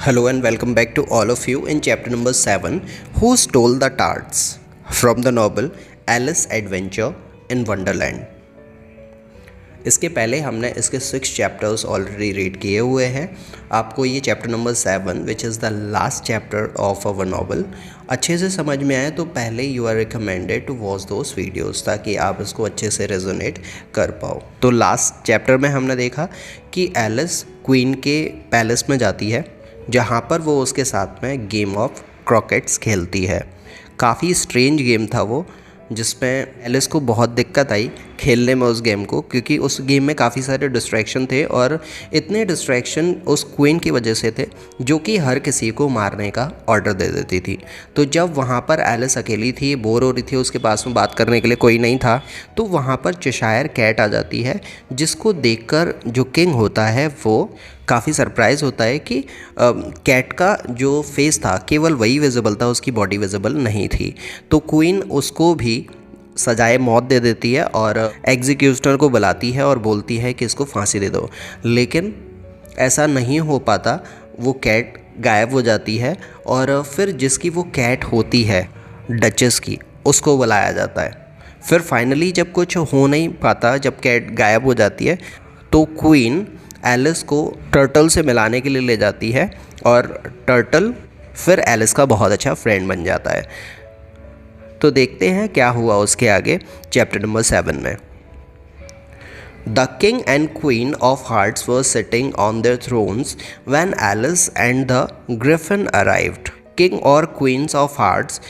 Hello and welcome back to all of you in chapter number 7, Who Stole the Tarts? From the novel Alice Adventure in Wonderland. इसके पहले हमने इसके 6 chapters already read किए हुए हैं। आपको ये chapter number 7 which is the last chapter of our novel अच्छे से समझ में आए तो पहले you are recommended to watch those videos ताकि आप इसको अच्छे से रेजोनेट कर पाओ। तो लास्ट चैप्टर में हमने देखा कि एलिस क्वीन के पैलेस में जाती है जहाँ पर वो उसके साथ में गेम ऑफ क्रॉकेट्स खेलती है। काफ़ी स्ट्रेंज गेम था वो, जिसमें एलिस को बहुत दिक्कत आई खेलने में उस गेम को, क्योंकि उस गेम में काफ़ी सारे डिस्ट्रैक्शन थे और इतने डिस्ट्रैक्शन उस क्वीन की वजह से थे जो कि हर किसी को मारने का ऑर्डर दे देती थी। तो जब वहाँ पर एलिस अकेली थी, बोर हो रही थी, उसके पास में बात करने के लिए कोई नहीं था, तो वहाँ पर चेशायर कैट आ जाती है, जिसको देखकर जो किंग होता है वो काफ़ी सरप्राइज़ होता है कि कैट का जो फेस था केवल वही विजिबल था, उसकी बॉडी विजिबल नहीं थी। तो क्वीन उसको भी सजाए मौत दे देती है और एग्जीक्यूशनर को बुलाती है और बोलती है कि इसको फांसी दे दो, लेकिन ऐसा नहीं हो पाता। वो कैट गायब हो जाती है और फिर जिसकी वो कैट होती है डचेस की, उसको बुलाया जाता है। फिर फाइनली जब कुछ हो नहीं पाता, जब कैट गायब हो जाती है, तो क्वीन एलिस को टर्टल से मिलाने के लिए ले जाती है और टर्टल फिर एलिस का बहुत अच्छा फ्रेंड बन जाता है। तो देखते हैं क्या हुआ उसके आगे चैप्टर नंबर 7 में। The king and queen of hearts were sitting on their thrones when Alice and the griffin arrived. King और क्वींस ऑफ हार्ट्स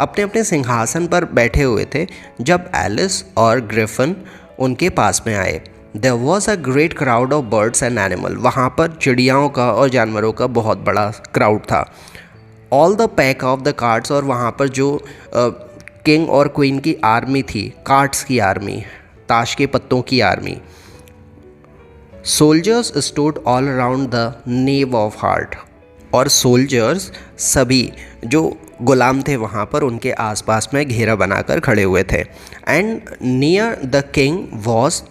अपने अपने सिंहासन पर बैठे हुए थे जब एलिस और ग्रिफिन उनके पास में आए। There was a great crowd of birds and animal. वहाँ पर चिड़ियाओं का और जानवरों का बहुत बड़ा क्राउड था। All the pack of the carts, और वहाँ पर जो किंग और क्वीन की आर्मी थी, कार्ट्स की आर्मी, ताश के पत्तों की army. Soldiers stood all around the nave of heart. और सोल्जर्स सभी जो गुलाम थे वहाँ पर उनके आसपास में घेरा बनाकर खड़े हुए थे। And near the king was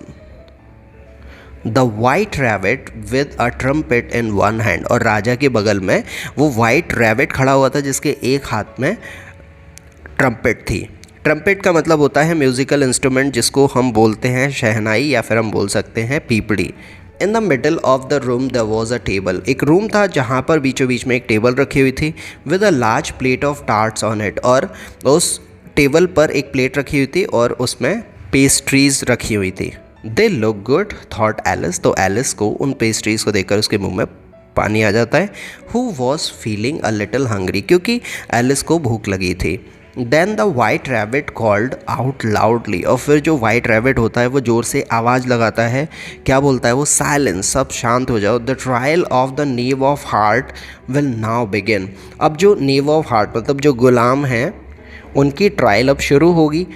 the white rabbit with a trumpet in one hand. और राजा के बगल में वो वाइट रैबिट खड़ा हुआ था जिसके एक हाथ में ट्रम्पेट थी। ट्रम्पेट का मतलब होता है म्यूज़िकल इंस्ट्रूमेंट, जिसको हम बोलते हैं शहनाई या फिर हम बोल सकते हैं पीपड़ी। In the middle of the room there was a table. एक रूम था जहाँ पर बीचों बीच में एक टेबल रखी हुई थी with a large plate of tarts on it. और उस टेबल पर एक प्लेट रखी हुई थी और उसमें पेस्ट्रीज रखी हुई थी। They look good thought Alice. तो एलिस को उन पेस्ट्रीज़ को देखकर उसके मुंह में पानी आ जाता है। Who was feeling a little hungry, क्योंकि एलिस को भूख लगी थी। Then the white rabbit called out loudly. और फिर जो वाइट रैबिट होता है वो ज़ोर से आवाज़ लगाता है। क्या बोलता है वो? साइलेंस, सब शांत हो जाओ। The trial of the knave of heart will now begin. अब जो नेव ऑफ हार्ट मतलब जो गुलाम हैं उनकी ट्रायल अब शुरू होगी।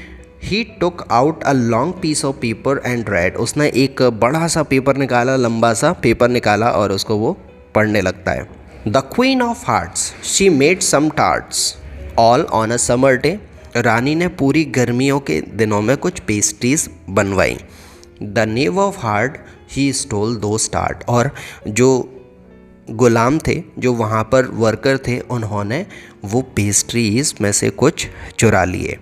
He took out a long piece of paper and read. उसने एक बड़ा सा पेपर निकाला, लंबा सा पेपर निकाला और उसको वो पढ़ने लगता है। The Queen of Hearts, she made some tarts all on a summer day. रानी ने पूरी गर्मियों के दिनों में कुछ पेस्ट्रीज बनवाई। The knave of heart, he stole those tarts. और जो गुलाम थे, जो वहाँ पर वर्कर थे, उन्होंने वो पेस्ट्रीज में से कुछ चुरा लिए।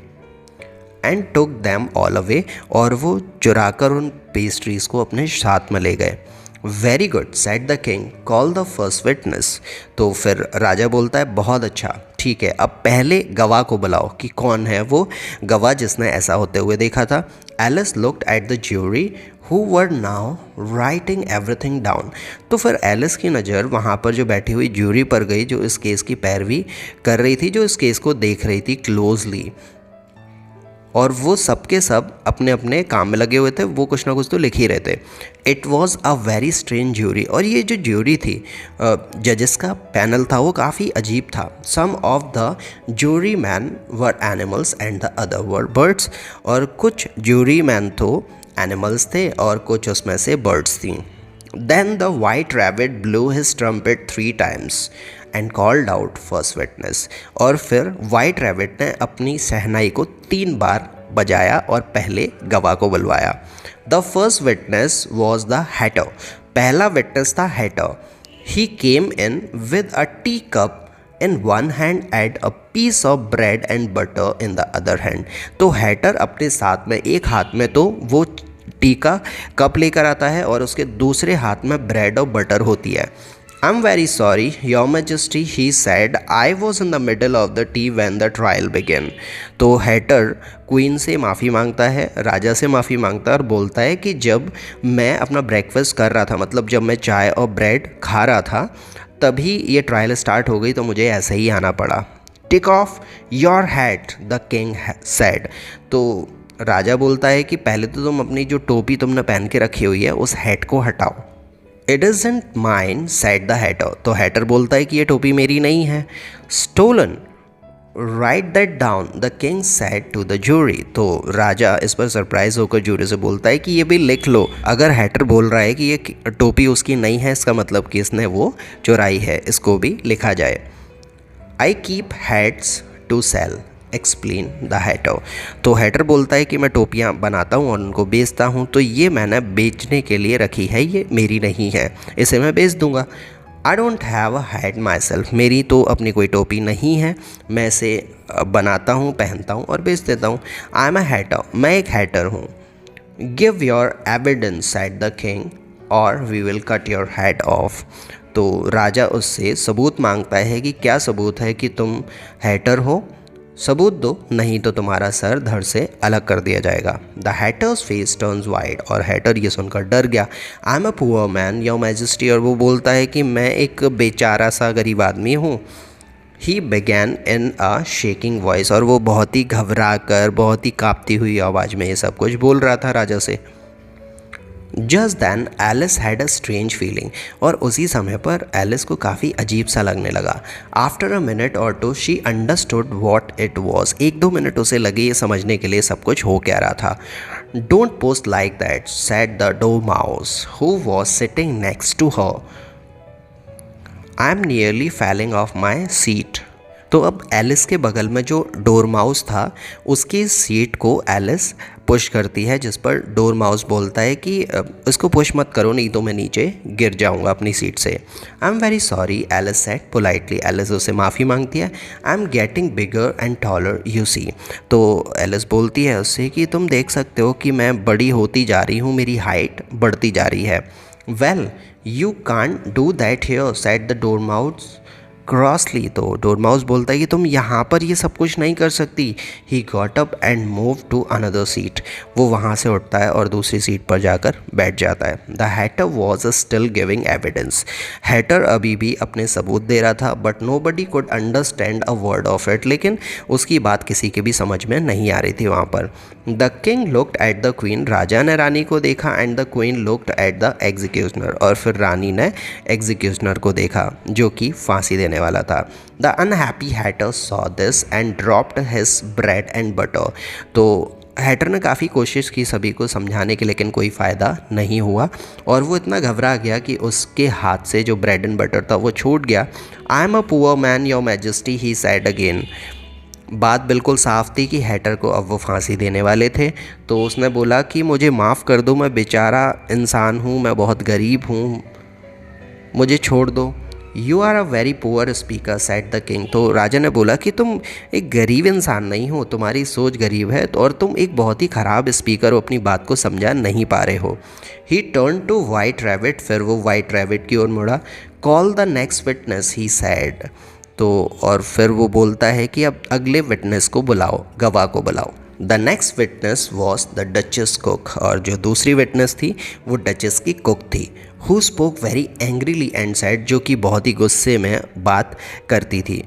And took them all away. और वो चुराकर उन पेस्ट्रीज़ को अपने साथ में ले गए। Very good said the king, call the first witness. तो फिर राजा बोलता है बहुत अच्छा, ठीक है, अब पहले गवाह को बुलाओ कि कौन है वो गवाह जिसने ऐसा होते हुए देखा था। Alice looked at the jury who were now writing everything down. तो फिर एलिस की नज़र वहाँ पर जो बैठी हुई ज्यूरी पर गई, जो इस केस की पैरवी कर रही थी, जो इस केस को देख रही थी क्लोजली। और वो सब के सब अपने अपने काम में लगे हुए थे, वो कुछ ना कुछ तो लिख ही रहे थे। It was a very strange jury. और ये जो ज्यूरी थी, जजेस का पैनल था, वो काफ़ी अजीब था। Some of the jury men were animals and the other were birds. और कुछ ज्यूरी मैन तो एनिमल्स थे और कुछ उसमें से बर्ड्स थी। Then the white rabbit blew his trumpet 3 times and called out first witness. और फिर वाइट रैबिट ने अपनी शहनाई को 3 बार बजाया और पहले गवाह को बुलवाया। The first witness was the Hatter. पहला विटनेस था Hatter. He came in with a teacup in one hand and a piece of bread and butter in the other hand. तो हैटर अपने साथ में एक हाथ में तो वो टी का कप लेकर आता है और उसके दूसरे हाथ में ब्रेड और बटर होती है. I'm very sorry, Your Majesty, he said. I was in the middle of the tea when the trial began. तो हैटर क्वीन से माफ़ी मांगता है, राजा से माफ़ी मांगता है और बोलता है कि जब मैं अपना ब्रेकफास्ट कर रहा था, मतलब जब मैं चाय और ब्रेड खा रहा था, तभी ये ट्रायल स्टार्ट हो गई, तो मुझे ऐसे ही आना पड़ा. Take off your hat, the king said. तो राजा बोलता है कि पहले तो तुम अपनी जो टोपी तुमने पहन के रखी हुई है उस हैट को हटाओ. It isn't mine said the hatter. तो हैटर बोलता है कि ये टोपी मेरी नहीं है. Stolen, write that down, the king said to the jury. तो राजा इस पर सरप्राइज होकर जूरी से बोलता है कि ये भी लिख लो. अगर हैटर बोल रहा है कि ये टोपी उसकी नहीं है, इसका मतलब कि इसने वो चुराई है, इसको भी लिखा जाए. I keep hats to sell, explain the hatter. तो हैटर बोलता है कि मैं टोपियाँ बनाता हूँ और उनको बेचता हूँ, तो ये मैंने बेचने के लिए रखी है, ये मेरी नहीं है, इसे मैं बेच दूँगा. I don't have a hat my self, मेरी तो अपनी कोई टोपी नहीं है, मैं इसे बनाता हूँ, पहनता हूँ और बेच देता हूँ. आई एम अ हैटर, मैं एक हैटर हूँ. Give your evidence said the king और we will cut your head off. तो राजा उससे सबूत मांगता है कि क्या सबूत है कि तुम हैटर हो, सबूत दो, नहीं तो तुम्हारा सर धड़ से अलग कर दिया जाएगा. The haters face turns wide, और हैटर ये सुनकर डर गया. I am a poor man your majesty, और वो बोलता है कि मैं एक बेचारा सा गरीब आदमी हूँ. He began in a shaking voice, और वो बहुत ही घबरा कर, बहुत ही काँपती हुई आवाज़ में ये सब कुछ बोल रहा था राजा से. Just then Alice had a strange feeling, और उसी समय पर एलिस को काफ़ी अजीब सा लगने लगा. After a minute or two she understood what it was. एक दो मिनट उसे लगे ये समझने के लिए सब कुछ हो क्या रहा था. Don't post like that said the dormouse who was sitting next to her. I am nearly falling off my seat. तो अब एलिस के बगल में जो डोरमाउस था उसकी सीट को एलिस पुश करती है, जिस पर डोरमाउस बोलता है कि इसको पुश मत करो, नहीं तो मैं नीचे गिर जाऊंगा अपनी सीट से. I am very sorry Alice said politely. Alice उससे माफ़ी मांगती है. I am getting bigger and taller you see. तो एलिस बोलती है उससे कि तुम देख सकते हो कि मैं बड़ी होती जा रही हूँ, मेरी हाइट बढ़ती जा रही है. Well you can't do that here said the dormouse crossly. तो डोरमाउस बोलता है कि तुम यहाँ पर ये सब कुछ नहीं कर सकती. He got up and move to another seat. वो वहाँ से उठता है और दूसरी सीट पर जाकर बैठ जाता है. The hatter was still giving evidence. Hatter अभी भी अपने सबूत दे रहा था, but nobody could understand a word of it. लेकिन उसकी बात किसी के भी समझ में नहीं आ रही थी वहाँ पर. The king looked at the queen. राजा ने रानी को देखा and the queen looked at the executioner. और फिर रानी ने एग्जीक्यूशनर को देखा जो कि फांसी देने वाला था. The unhappy Hatter saw this and dropped his bread and butter. तो हैटर ने काफ़ी कोशिश की सभी को समझाने की, लेकिन कोई फ़ायदा नहीं हुआ और वो इतना घबरा गया कि उसके हाथ से जो ब्रेड एंड बटर था वो छूट गया. I am a poor man your majesty he said again. बात बिल्कुल साफ थी कि हैटर को अब वो फांसी देने वाले थे. तो उसने बोला कि मुझे माफ़ कर दो, मैं बेचारा इंसान हूँ, मैं बहुत गरीब हूँ, मुझे छोड़ दो. You are a very poor speaker said the king. तो राजा ने बोला कि तुम एक गरीब इंसान नहीं हो, तुम्हारी सोच गरीब है और तुम एक बहुत ही ख़राब स्पीकर हो, अपनी बात को समझा नहीं पा रहे हो. He turn to white rabbit. फिर वो वाइट रैबिट की ओर मुड़ा. Call the next witness he said. तो और फिर वो बोलता है कि अब अगले विटनेस को बुलाओ, गवाह को बुलाओ. The next witness was the duchess cook. और जो दूसरी विटनेस थी वो डचेस की कुक थी. Who spoke very angrily and sad. जो कि बहुत ही गुस्से में बात करती थी.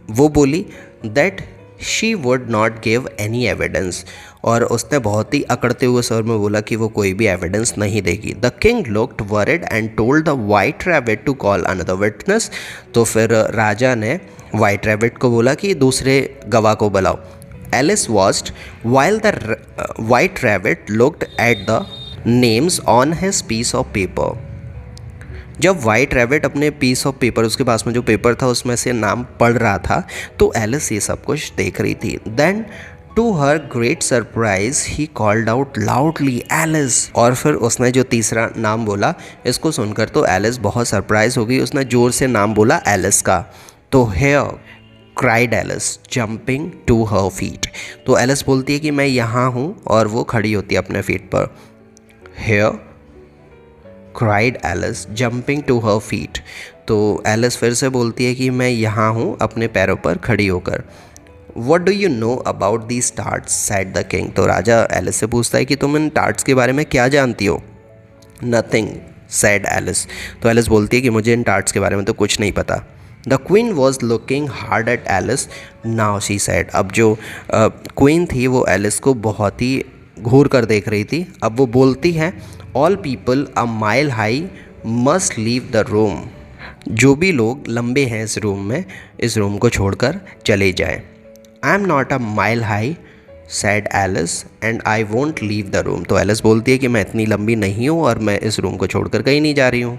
वो बोली that she would not give any evidence. और उसने बहुत ही अकड़ते हुए स्वर में बोला कि वो कोई भी एविडेंस नहीं देगी. The king looked worried and told the white rabbit to call another witness. तो फिर राजा ने वाइट रैबिट को बोला कि दूसरे गवाह को बुलाओ. Alice watched while the white rabbit looked at the names on his piece of paper. जब वाइट रैबिट अपने पीस ऑफ पेपर, उसके पास में जो पेपर था उसमें से नाम पढ़ रहा था, तो एलिस ये सब कुछ देख रही थी. Then to her great surprise he called out loudly Alice. और फिर उसने जो तीसरा नाम बोला, इसको सुनकर तो एलिस बहुत सरप्राइज हो गई, उसने जोर से नाम बोला एलिस का। तो here cried Alice jumping to her feet. तो एलिस बोलती है कि मैं यहाँ हूँ, और वो खड़ी होती है अपने फीट पर। Here cried Alice jumping to her feet. तो एलिस फिर से बोलती है कि मैं यहाँ हूँ अपने पैरों पर खड़ी होकर। What do you know about these tarts? said the king। तो राजा एलिस से पूछता है कि तुम इन टार्ट्स के बारे में क्या जानती हो? Nothing, said Alice. तो एलिस बोलती है कि मुझे इन टार्ट्स के बारे में तो कुछ नहीं पता। The queen was looking hard at Alice. Now she said। अब जो क्वीन थी वो एलिस को बहुत ही घूर कर देख रही थी। अब वो बोलती है, All people a mile high must leave the room। जो भी लोग लंबे हैं इस रूम को छोड़कर चले जाएं। I am not a mile high, said Alice, and I won't leave the room. तो एलिस बोलती है कि मैं इतनी लंबी नहीं हूँ और मैं इस रूम को छोड़कर कहीं नहीं जा रही हूँ।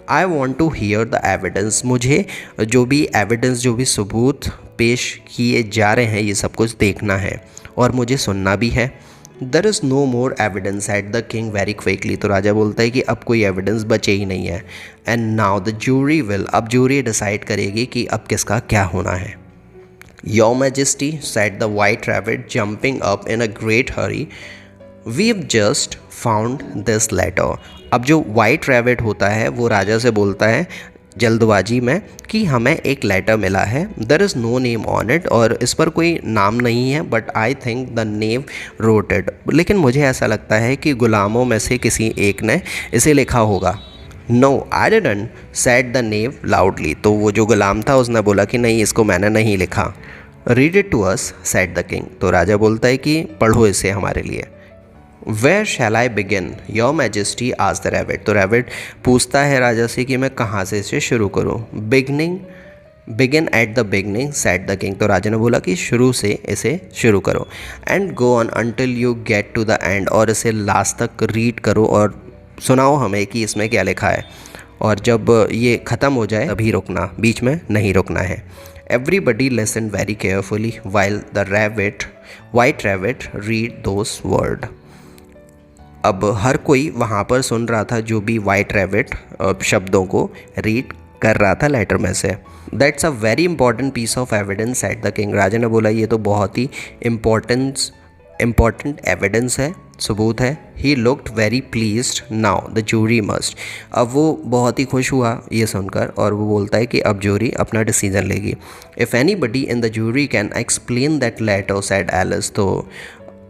I want to hear the evidence. मुझे जो भी सबूत पेश किए जा रहे हैं ये सब कुछ देखना है और मुझे सुनना भी है। There is no more evidence, said the king very quickly. तो राजा बोलता है कि अब कोई एविडेंस बचे ही नहीं है। And now the jury will. अब जूरी डिसाइड करेगी कि अब किसका क्या होना है। Your Majesty, said the White Rabbit, jumping up in a great hurry, we've just found this letter। अब जो White Rabbit होता है वो राजा से बोलता है जल्दबाजी में कि हमें एक लेटर मिला है। There is no name on it। और इस पर कोई नाम नहीं है, but I think the knave wrote it। लेकिन मुझे ऐसा लगता है कि गुलामों में से किसी एक ने इसे लिखा होगा। No, I didn't, said the knave loudly। तो वो जो गुलाम था उसने बोला कि नहीं, इसको मैंने नहीं लिखा। Read it to us, said the king। तो राजा बोलता है कि पढ़ो इसे हमारे लिए। Where shall I begin, Your Majesty, asked the rabbit। तो रैबिट पूछता है राजा से कि मैं कहाँ से इसे शुरू करूँ। Begin at the beginning, said the king। तो राजा ने बोला कि शुरू से इसे शुरू करो। And go on until you get to the end। और इसे लास्ट तक रीड करो और सुनाओ हमें कि इसमें क्या लिखा है, और जब ये ख़त्म हो जाए तभी रुकना, बीच में नहीं रुकना है। Everybody listened very carefully while the white rabbit read those words। अब हर कोई वहाँ पर सुन रहा था जो भी वाइट रैबिट शब्दों को रीड कर रहा था लेटर में से। That's a very important piece of evidence, said the king. राजा ने बोला ये तो बहुत ही इम्पॉर्टेंट एविडेंस है, सबूत है। He looked very pleased, now the jury must. अब वो बहुत ही खुश हुआ ये सुनकर और वो बोलता है कि अब जूरी अपना डिसीजन लेगी। If anybody in the jury can explain that letter, said Alice. तो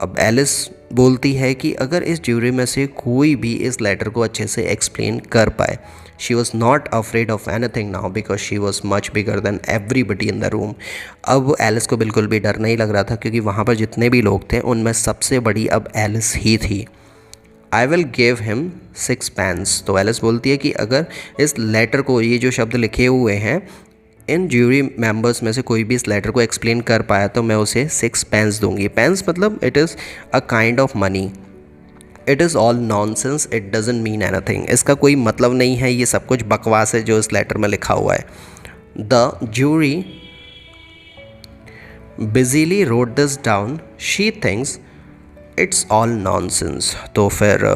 अब एलिस बोलती है कि अगर इस जूरी में से कोई भी इस लेटर को अच्छे से एक्सप्लेन कर पाए। She was not afraid of anything now because she was much bigger than everybody in the room. अब एलिस को बिल्कुल भी डर नहीं लग रहा था क्योंकि वहाँ पर जितने भी लोग थे उनमें सबसे बड़ी अब एलिस ही थी। I will give him 6 pence. तो एलिस बोलती है कि अगर इस लेटर को, ये जो शब्द लिखे हुए हैं, इन ज्यूरी मेंबर्स में से कोई भी इस लेटर को एक्सप्लेन कर पाया तो मैं उसे 6 पेंस दूंगी। पेंस मतलब it is a kind of money. It is all nonsense, it doesn't mean anything. इसका कोई मतलब नहीं है, ये सब कुछ बकवास है जो इस लेटर में लिखा हुआ है। The jury busily wrote this down, she thinks it's all nonsense. तो फिर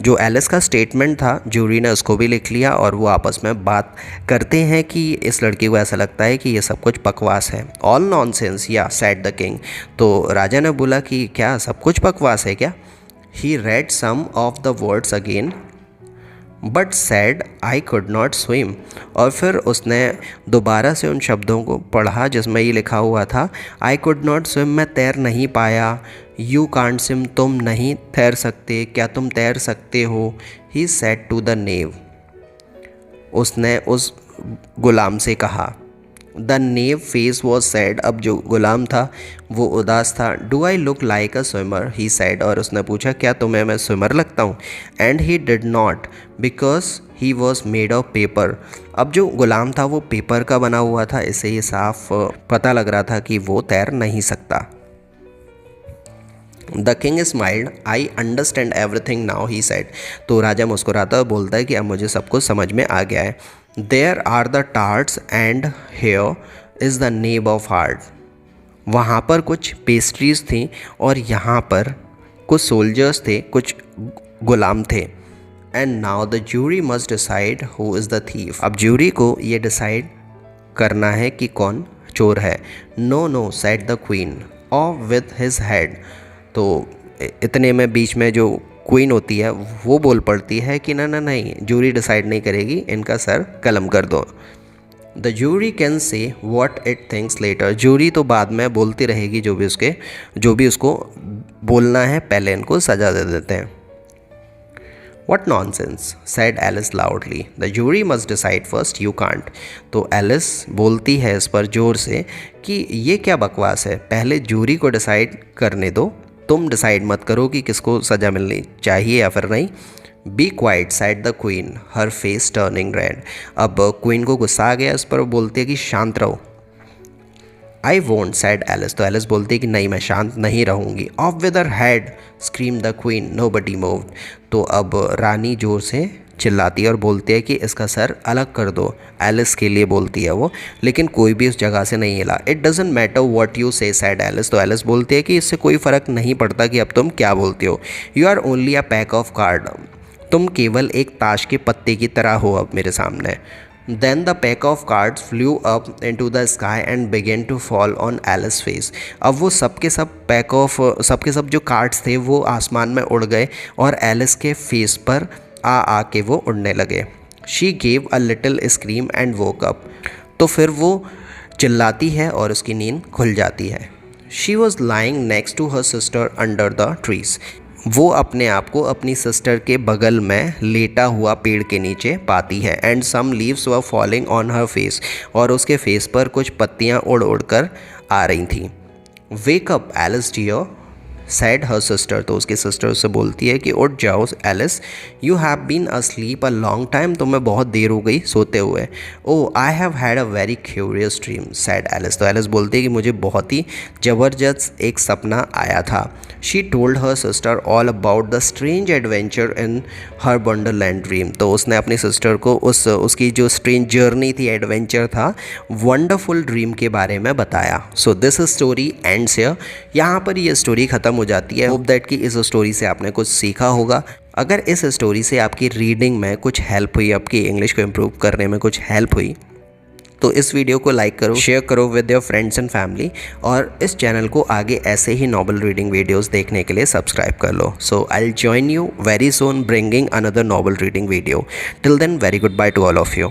जो एलिस का स्टेटमेंट था जूरी ने उसको भी लिख लिया और वो आपस में बात करते हैं कि इस लड़की को ऐसा लगता है कि ये सब कुछ बकवास है। ऑल नॉनसेंस, या, सेड द किंग। तो राजा ने बोला कि क्या सब कुछ बकवास है क्या? He read some of the words again but said I could not swim. और फिर उसने दोबारा से उन शब्दों को पढ़ा जिसमें ये लिखा हुआ था, आई कुड नॉट स्विम, मैं तैर नहीं पाया। यू कांट स्विम, तुम नहीं तैर सकते, क्या तुम तैर सकते हो? ही सेड टू द नेव, उसने उस गुलाम से कहा। The naive face was sad, अब जो गुलाम था वो उदास था। Do I look like a swimmer, he sad, और उसने पूछा क्या तुम्हें मैं स्विमर लगता हूँ? And he did not because he was made of paper. अब जो गुलाम था वो पेपर का बना हुआ था, इससे ये साफ पता लग रहा था कि वो तैर नहीं सकता। The king smiled, I understand everything now, he said. तो राजा मुस्कुराता बोलता है कि अब मुझे सब कुछ समझ में आ गया है। There are the tarts and here is the knave of heart. वहाँ पर कुछ पेस्ट्रीज थी और यहाँ पर कुछ सोल्जर्स थे, कुछ गुलाम थे। And now the jury must decide who is the thief. अब ज्यूरी को ये डिसाइड करना है कि कौन चोर है। No no said the queen off with his head. तो इतने में बीच में जो क्वीन होती है वो बोल पड़ती है कि ना ना नहीं, ज्यूरी डिसाइड नहीं करेगी, इनका सर कलम कर दो। The jury can say what it thinks later. Jury तो बाद में बोलती रहेगी जो भी उसको बोलना है, पहले इनको सजा दे देते हैं। What nonsense, said Alice loudly. The jury must decide first, you can't. तो एलिस बोलती है इस पर ज़ोर से कि ये क्या बकवास है, पहले जूरी को डिसाइड करने दो, तुम डिसाइड मत करो कि किसको सज़ा मिलनी चाहिए या फिर नहीं। Be quiet, said the queen, her face turning red. अब क्वीन को गुस्सा आ गया, इस पर बोलती है कि शांत रहो। I won't, said Alice. तो एलिस बोलती है कि नहीं, मैं शांत नहीं रहूँगी। Off with her head, scream the queen, nobody moved. तो अब रानी जोर से चिल्लाती है और बोलती है कि इसका सर अलग कर दो। एलिस के लिए बोलती है वो, लेकिन कोई भी उस जगह से नहीं हिला। It doesn't matter what you से, सैड एलिस। तो एलिस बोलती है कि इससे कोई फ़र्क नहीं पड़ता कि अब तुम क्या बोलती हो। You are only a pack of card. तुम केवल एक ताश के पत्ते की तरह हो अब मेरे सामने। Then the pack of cards flew up into the sky and began to fall on Alice's face. अब वो सबके सब जो कार्ड्स थे वो आसमान में उड़ गए और एलिस के फेस पर आ के वो उड़ने लगे। She gave a little scream and woke up. तो फिर वो चिल्लाती है और उसकी नींद खुल जाती है। She was lying next to her sister under the trees. वो अपने आप को अपनी सिस्टर के बगल में लेटा हुआ पेड़ के नीचे पाती है। And some leaves were falling on her face. और उसके फेस पर कुछ पत्तियाँ उड़ उड़ कर आ रही थीं। Wake up Alice dear, said her sister. तो उसकी सिस्टर उससे बोलती है कि उठ जाओ Alice, you have been asleep a long time. तुम्हें बहुत देर हो गई सोते हुए। Oh I have had a very curious dream, said Alice. तो एलिस बोलती है कि मुझे बहुत ही ज़बरदस्त एक सपना आया था। She told her sister all about the strange adventure in her Wonderland dream. तो उसने अपनी सिस्टर को उसकी जो स्ट्रेंज जर्नी थी, एडवेंचर था, वंडरफुल ड्रीम के बारे में बताया। So this story ends here. यहाँ पर ये स्टोरी ख़त्म हो जाती है। होप दैट कि इस स्टोरी से आपने कुछ सीखा होगा। अगर इस स्टोरी से आपकी रीडिंग में कुछ हेल्प हुई, आपकी इंग्लिश को इम्प्रूव करने में कुछ हेल्प हुई, तो इस वीडियो को लाइक करो, शेयर करो with your friends and family, और इस चैनल को आगे ऐसे ही नॉवल रीडिंग वीडियोस देखने के लिए सब्सक्राइब कर लो। So I will join you very soon bringing another novel reading video. Till then, very good bye to all of you.